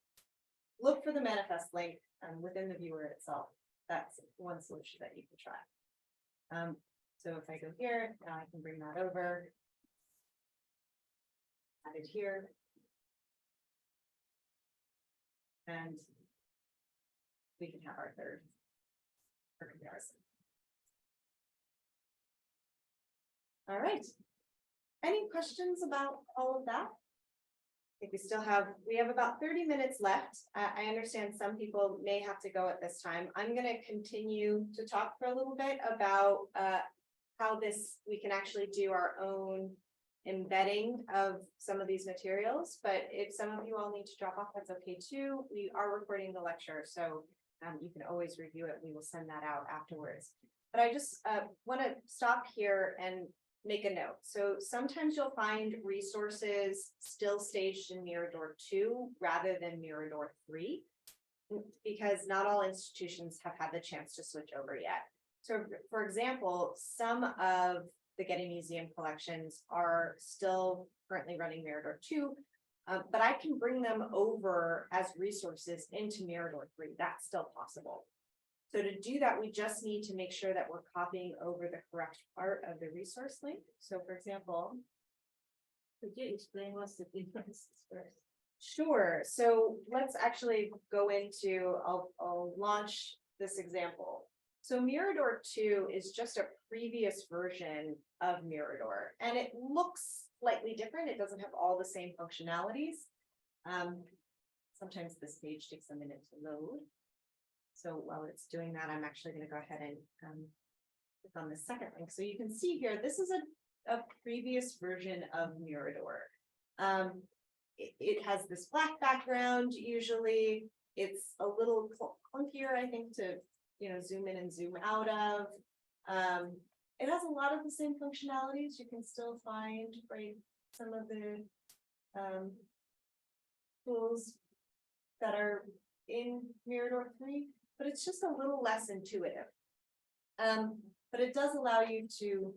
look for the manifest link within the viewer itself. That's one solution that you can try. So if I go here, now I can bring that over, add it here. And we can have our third for comparison. All right. Any questions about all of that? I think we have about 30 minutes left. I understand some people may have to go at this time. I'm going to continue to talk for a little bit about how we can actually do our own embedding of some of these materials, but if some of you all need to drop off, that's okay too. We are recording the lecture, so you can always review it. We will send that out afterwards. But I just want to stop here and make a note. So sometimes you'll find resources still staged in Mirador 2 rather than Mirador 3, because not all institutions have had the chance to switch over yet. So for example, some of the Getty Museum collections are still currently running Mirador 2, but I can bring them over as resources into Mirador 3. That's still possible. So to do that, we just need to make sure that we're copying over the correct part of the resource link. So for example, could you explain what's the difference first? Sure. So let's actually go into, I'll launch this example. So Mirador 2 is just a previous version of Mirador, and it looks slightly different. It doesn't have all the same functionalities. Sometimes this page takes a minute to load. So while it's doing that, I'm actually going to go ahead and click on the second link. So you can see here, this is a previous version of Mirador. It has this black background usually. It's a little clunkier, I think, to zoom in and zoom out of. It has a lot of the same functionalities. You can still find, right, some of the tools that are in Mirador 3, but it's just a little less intuitive. But it does allow you to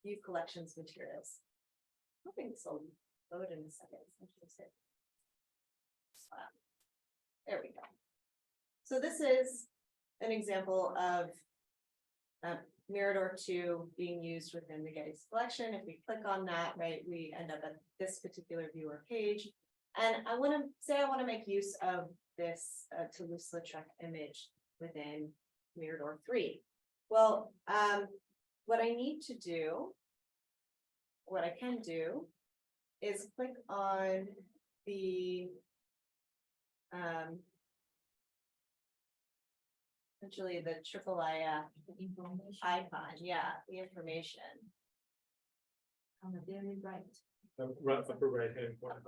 view collections materials. I'm hoping this will load in a second. There we go. So this is an example of Mirador 2 being used within the Getty's collection. If we click on that, right, we end up at this particular viewer page. And I want to make use of this Toulouse-Lautrec image within Mirador 3. Well, what I can do is click on the essentially the IIIF icon, yeah, the information. On the very right. The upper right hand corner.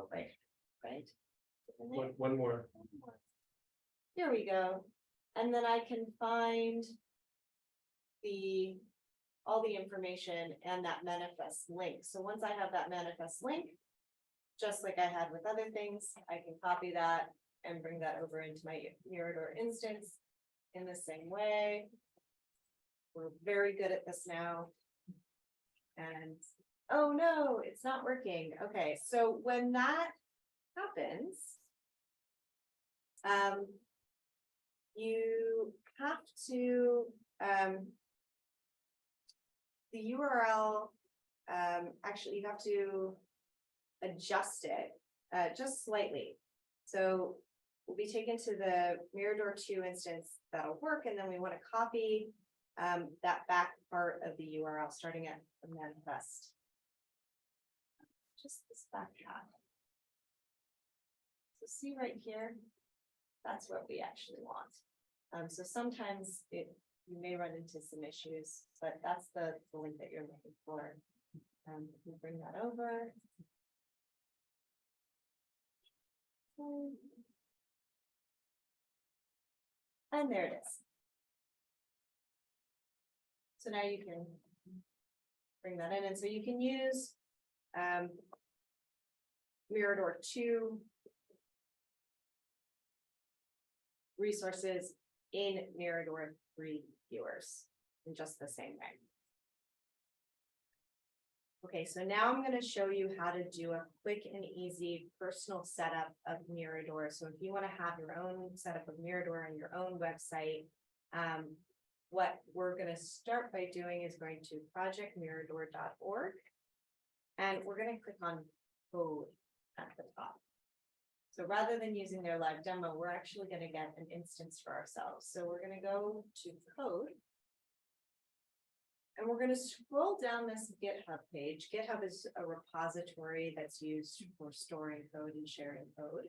Right. One more. Here we go. And then I can find all the information and that manifest link. So once I have that manifest link, just like I had with other things, I can copy that and bring that over into my Mirador instance in the same way. We're very good at this now. And, oh no, it's not working. Okay, so when that happens, you have to, the URL, actually you have to adjust it just slightly. So we'll be taken to the Mirador 2 instance that'll work, and then we want to copy that back part of the URL starting at the manifest. Just this back half. So see right here, that's what we actually want. So sometimes you may run into some issues, but that's the link that you're looking for. We'll bring that over. And there it is. So now you can bring that in, and so you can use Mirador 2 resources in Mirador 3 viewers in just the same way. Okay, so now I'm going to show you how to do a quick and easy personal setup of Mirador. So if you want to have your own setup of Mirador on your own website, what we're going to start by doing is going to projectmirador.org, and we're going to click on code at the top. So rather than using their live demo, we're actually going to get an instance for ourselves. So we're going to go to code, and we're going to scroll down this GitHub page. GitHub is a repository that's used for storing code and sharing code.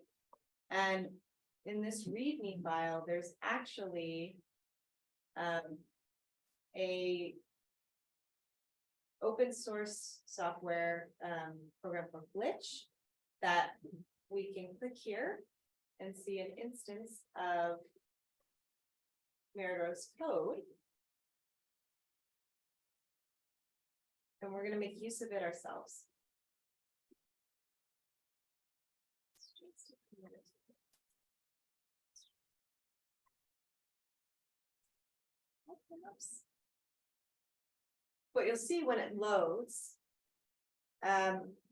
And in this README file, there's actually a open source software program for Glitch that we can click here and see an instance of Mirador's code. And we're going to make use of it ourselves. What you'll see when it loads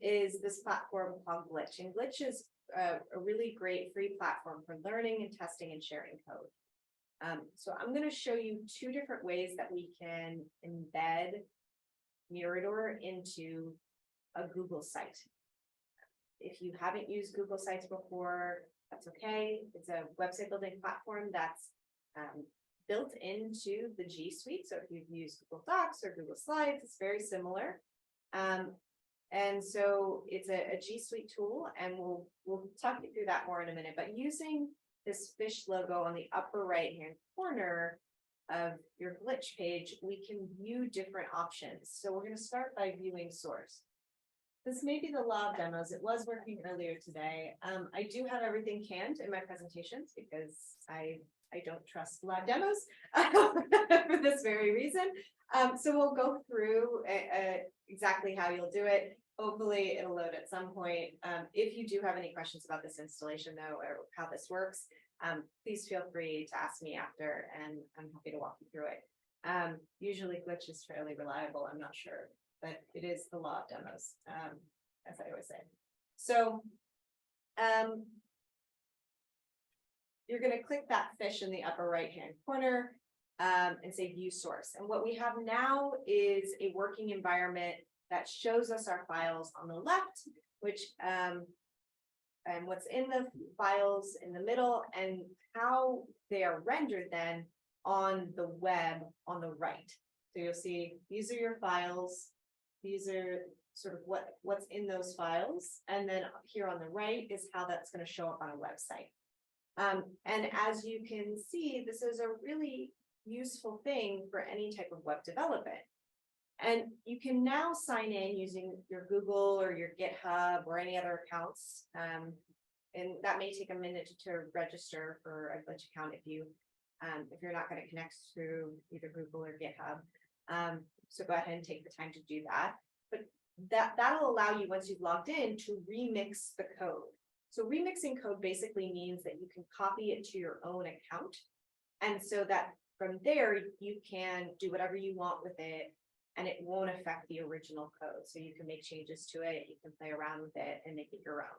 is this platform called Glitch. And Glitch is a really great free platform for learning and testing and sharing code. So I'm going to show you two different ways that we can embed Mirador into a Google site. If you haven't used Google Sites before, that's okay. It's a website building platform that's built into the G Suite. So if you've used Google Docs or Google Slides, it's very similar. And so it's a G Suite tool, and we'll talk you through that more in a minute. But using this fish logo on the upper right-hand corner of your Glitch page, we can view different options. So we're going to start by viewing source. This may be the law of demos. It was working earlier today. I do have everything canned in my presentations because I don't trust live demos for this very reason. So we'll go through exactly how you'll do it. Hopefully it'll load at some point. If you do have any questions about this installation though, or how this works, please feel free to ask me after, and I'm happy to walk you through it. Usually Glitch is fairly reliable, I'm not sure, but it is the law of demos, as I always say. So you're going to click that fish in the upper right-hand corner and say view source. And what we have now is a working environment that shows us our files on the left, which and what's in the files in the middle, and how they are rendered then on the web on the right. So you'll see these are your files. These are sort of what's in those files. And then here on the right is how that's going to show up on a website. And as you can see, this is a really useful thing for any type of web development. And you can now sign in using your Google or your GitHub or any other accounts. And that may take a minute to register for a Glitch account if you if you're not going to connect through either Google or GitHub. So go ahead and take the time to do that. But that'll allow you, once you've logged in, to remix the code. So remixing code basically means that you can copy it to your own account. And so that from there, you can do whatever you want with it, and it won't affect the original code. So you can make changes to it, you can play around with it and make it your own.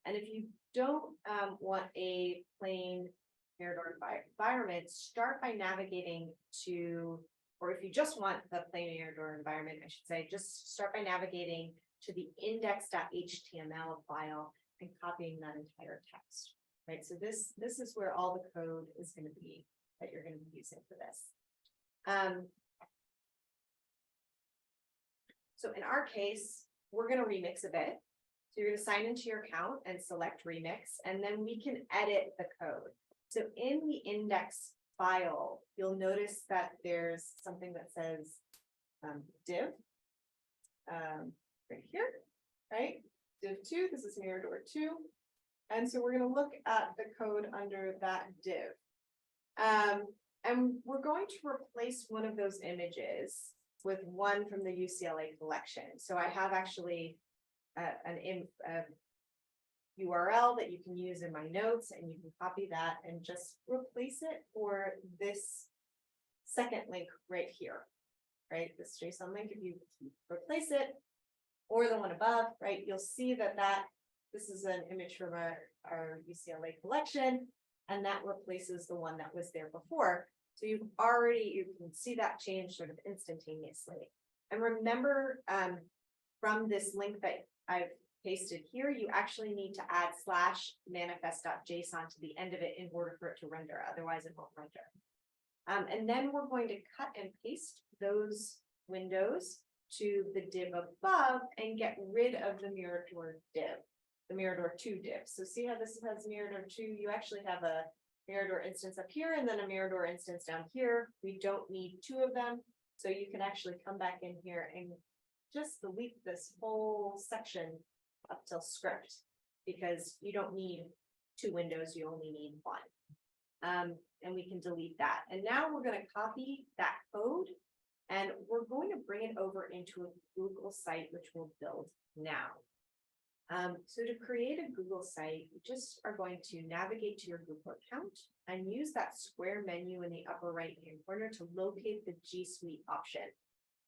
And if you don't want a plain Mirador environment, start by navigating to, or if you just want the plain Mirador environment, I should say, just start by navigating to the index.html file and copying that entire text, right? So this is where all the code is going to be that you're going to be using for this. So in our case, we're going to remix a bit. So you're going to sign into your account and select remix, and then we can edit the code. So in the index file, you'll notice that there's something that says div right here, right? Div 2, this is Mirador 2. And so we're going to look at the code under that div. And we're going to replace one of those images with one from the UCLA collection. So I have actually a URL that you can use in my notes, and you can copy that and just replace it for this second link right here, right? This JSON link, if you replace it, or the one above, right, you'll see that this is an image from our UCLA collection, and that replaces the one that was there before. So you can see that change sort of instantaneously. And remember, from this link that I've pasted here, you actually need to add /manifest.json to the end of it in order for it to render. Otherwise, it won't render. And then we're going to cut and paste those windows to the div above and get rid of the Mirador div, the Mirador 2 div. So see how this has Mirador 2? You actually have a Mirador instance up here and then a Mirador instance down here. We don't need two of them. So you can actually come back in here and just delete this whole section up till script, because you don't need two windows, you only need one. And we can delete that. And now we're going to copy that code and we're going to bring it over into a Google site, which we'll build now. So to create a Google site, you just are going to navigate to your Google account and use that square menu in the upper right-hand corner to locate the G Suite option.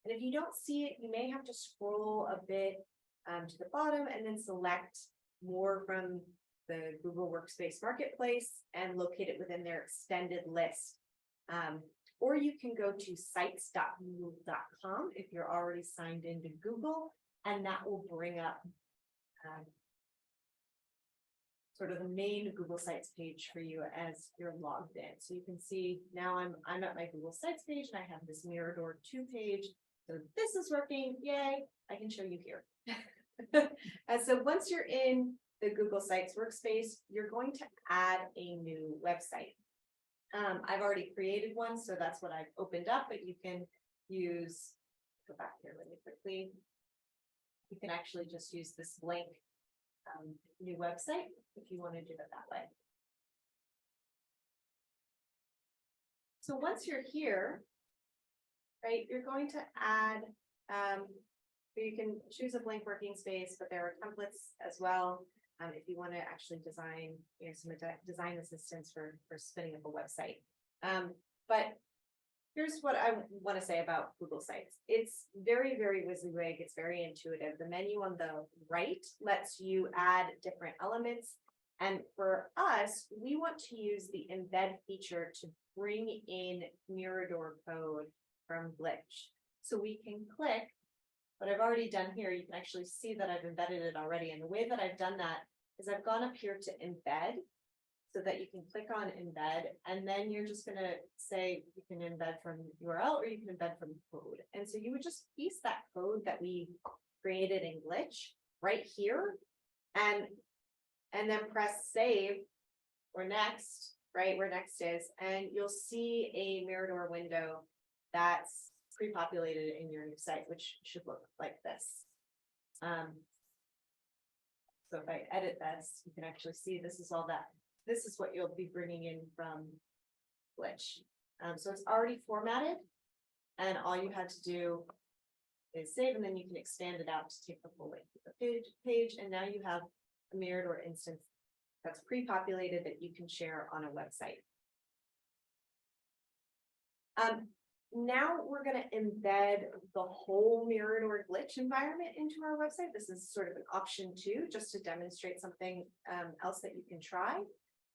And if you don't see it, you may have to scroll a bit to the bottom and then select more from the Google Workspace Marketplace and locate it within their extended list. Or you can go to sites.google.com if you're already signed into Google, and that will bring up sort of the main Google Sites page for you as you're logged in. So you can see now I'm at my Google Sites page and I have this Mirador 2 page. So this is working, yay, I can show you here. And so once you're in the Google Sites workspace, you're going to add a new website. I've already created one, so that's what I've opened up, but you can use, go back here really quickly. You can actually just use this blank new website if you want to do it that way. So once you're here, right, you're going to add, you can choose a blank working space, but there are templates as well. If you want to actually design, some design assistance for spinning up a website. But here's what I want to say about Google Sites. It's very, very WYSIWYG. It's very intuitive. The menu on the right lets you add different elements. And for us, we want to use the embed feature to bring in Mirador code from Glitch. So we can click what I've already done here. You can actually see that I've embedded it already. And the way that I've done that is I've gone up here to embed, so that you can click on embed, and then you're just going to say you can embed from URL or you can embed from code. And so you would just paste that code that we created in Glitch right here, and then press save or next, right where next is, and you'll see a Mirador window that's pre-populated in your new site, which should look like this. So if I edit this, you can actually see this is all that. This is what you'll be bringing in from glitch. So it's already formatted, and all you had to do is save, and then you can expand it out to take the full length of the page, and now you have a Mirador instance that's pre-populated that you can share on a website. Now we're going to embed the whole Mirador glitch environment into our website. This is sort of an option 2, just to demonstrate something else that you can try.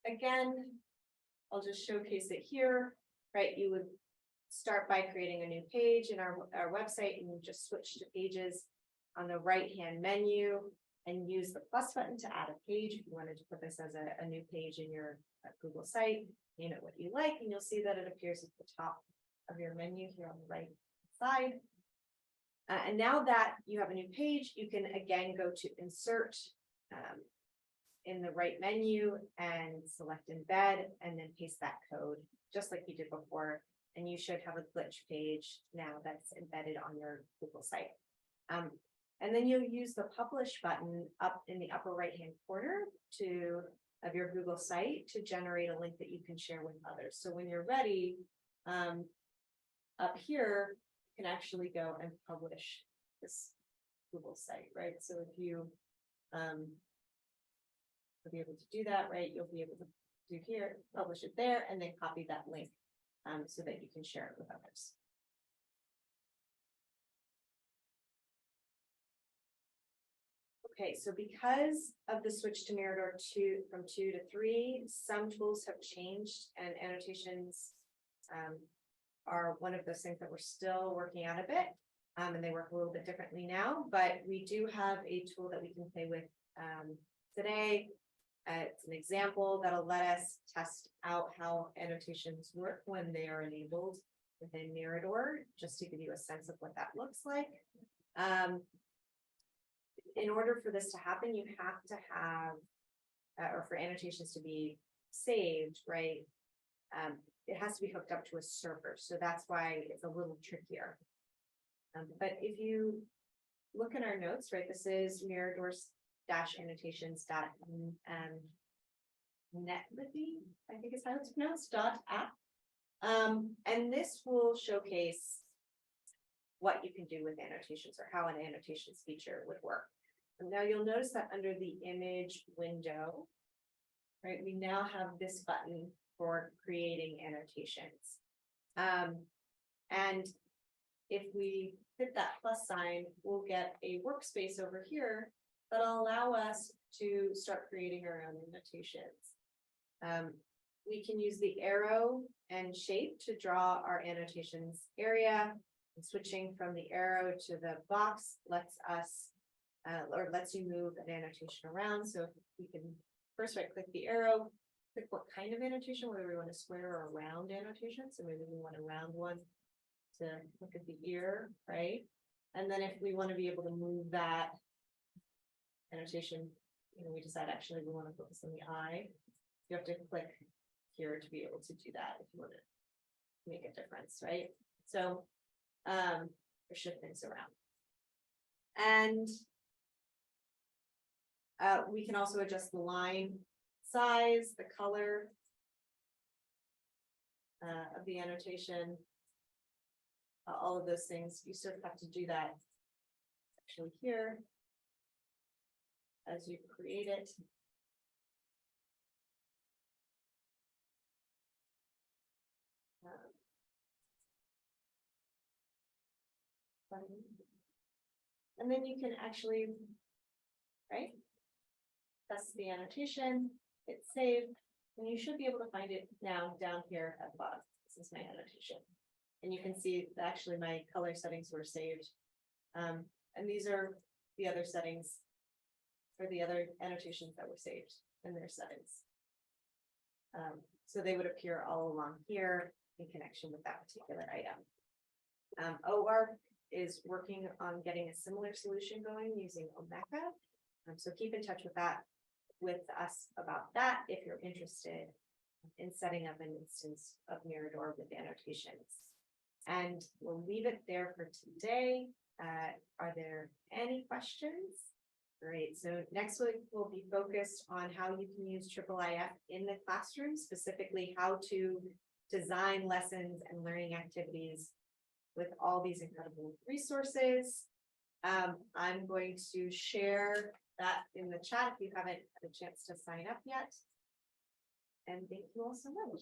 Again, I'll just showcase it here, right? You would start by creating a new page in our website, and you just switch to pages on the right-hand menu and use the plus button to add a page. If you wanted to put this as a new page in your Google site, name it what you like, and you'll see that it appears at the top of your menu here on the right side. And now that you have a new page, you can again go to insert in the right menu and select embed, and then paste that code just like you did before. And you should have a glitch page now that's embedded on your Google site. And then you'll use the publish button up in the upper right hand corner of your Google site to generate a link that you can share with others. So when you're ready, up here, you can actually go and publish this Google site, right? So if you will be able to do that, right, you'll be able to do here, publish it there, and then copy that link so that you can share it with others. Okay, so because of the switch to Mirador from 2 to 3, some tools have changed, and annotations are one of those things that we're still working out a bit, and they work a little bit differently now, but we do have a tool that we can play with today. It's an example that'll let us test out how annotations work when they are enabled within Mirador, just to give you a sense of what that looks like. In order for this to happen, you have to have, or for annotations to be saved, right? It has to be hooked up to a server. So that's why it's a little trickier. But if you look in our notes, right, this is Mirador-annotations.netlibby, I think is how it's pronounced, .app. And this will showcase what you can do with annotations, or how an annotations feature would work. And now you'll notice that under the image window, right, we now have this button for creating annotations. And if we hit that plus sign, we'll get a workspace over here that'll allow us to start creating our own annotations. We can use the arrow and shape to draw our annotations area. And switching from the arrow to the box lets us, or lets you move an annotation around. So if we can first right click the arrow, click what kind of annotation, whether we want a square or a round annotation. So maybe we want a round one to look at the ear, right? And then if we want to be able to move that annotation, we decide actually we want to focus on the eye, you have to click here to be able to do that if you want to make a difference, right? So or shift things around. And we can also adjust the line size, the color of the annotation, all of those things. You sort of have to do that actually here as you create it. And then you can actually, right, that's the annotation, hit save, and you should be able to find it now down here at the bottom. This is my annotation. And you can see that actually my color settings were saved. And these are the other settings for the other annotations that were saved in their settings. So they would appear all along here in connection with that particular item. OARC is working on getting a similar solution going using Omeka. So keep in touch with us about that if you're interested in setting up an instance of Mirador with annotations. And we'll leave it there for today. Are there any questions? Great. So next week we'll be focused on how you can use IIIF in the classroom, specifically how to design lessons and learning activities with all these incredible resources. I'm going to share that in the chat if you haven't had a chance to sign up yet. And thank you all so much.